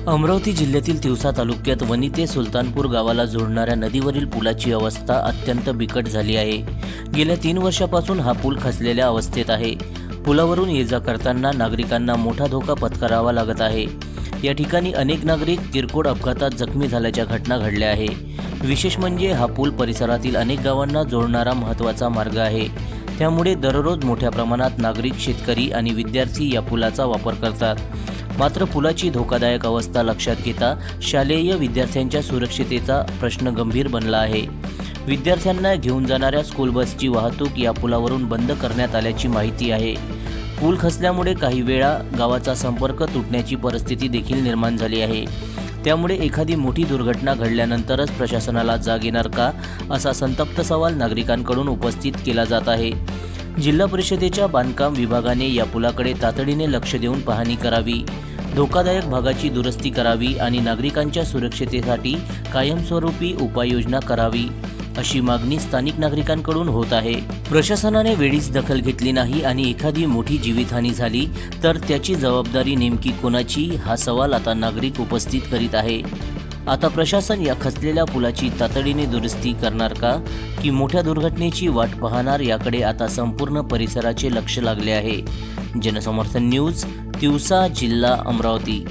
अमरावती जिल्ह्यातील तिवसा तालुक्यात वणी ते सुलतानपूर गावाला जोडणाऱ्या नदीवरील पुलाची अवस्था अत्यंत बिकट झाली आहे। गेल्या 3 वर्षापासून हा पूल खचलेल्या अवस्थेत आहे। पुलावरून ये-जा करताना नागरिकांना मोठा धोका पत्करावा लागत आहे। या ठिकाणी अनेक नागरिक किरकोळ अपघातात जखमी झाल्याच्या घटना घडल्या आहे। विशेष म्हणजे हा पूल परिसरातील अनेक गावांना जोडणारा महत्त्वाचा मार्ग आहे। त्यामुळे दररोज मोठ्या प्रमाणात नागरिक, शेतकरी आणि विद्यार्थी या पुलाचा वापर करतात। मात्र पुलाची धोकादायक अवस्था लक्षात घेता शालेय विद्यार्थ्यांच्या सुरक्षिततेचा प्रश्न गंभीर बनला आहे। विद्यार्थ्यांना घेऊन जाणाऱ्या स्कूल बसची वाहतूक या पुलावरून बंद करण्यात आल्याची माहिती आहे। पूल खचल्यामुळे काही वेळा गावाचा संपर्क तुटण्याची परिस्थिती देखील निर्माण झाली आहे। त्यामुळे एखादी मोठी दुर्घटना घडल्यानंतरच प्रशासनाला जाग येणार का, असा संतप्त सवाल नागरिकांकडून उपस्थित केला जात आहे। जिल्हा परिषदेच्या बांधकाम विभागाने या पुलाकडे तातडीने लक्ष देऊन पाहणी करावी, धोकादायक भागाची दुरुस्ती करावी आणि नागरिकांच्या सुरक्षिततेसाठी कायमस्वरूपी उपाययोजना करावी, अशी मागणी स्थानिक नागरिकांकडून होत आहे। प्रशासनाने वेळीच दखल घेतली नाही आणि एखादी मोठी जीवितहानी झाली तर त्याची जबाबदारी नेमकी कोणाची, हा सवाल आता नागरिक उपस्थित करीत आहे। आता प्रशासन या खचलेल्या पुलाची तातडीने दुरुस्ती करणार का, की मोठ्या दुर्घटनेची वाट पाहणार, याकडे आता संपूर्ण परिसराचे लक्ष लागले आहे। जनसमर्थन न्यूज, तिवसा, जिल्हा अमरावती।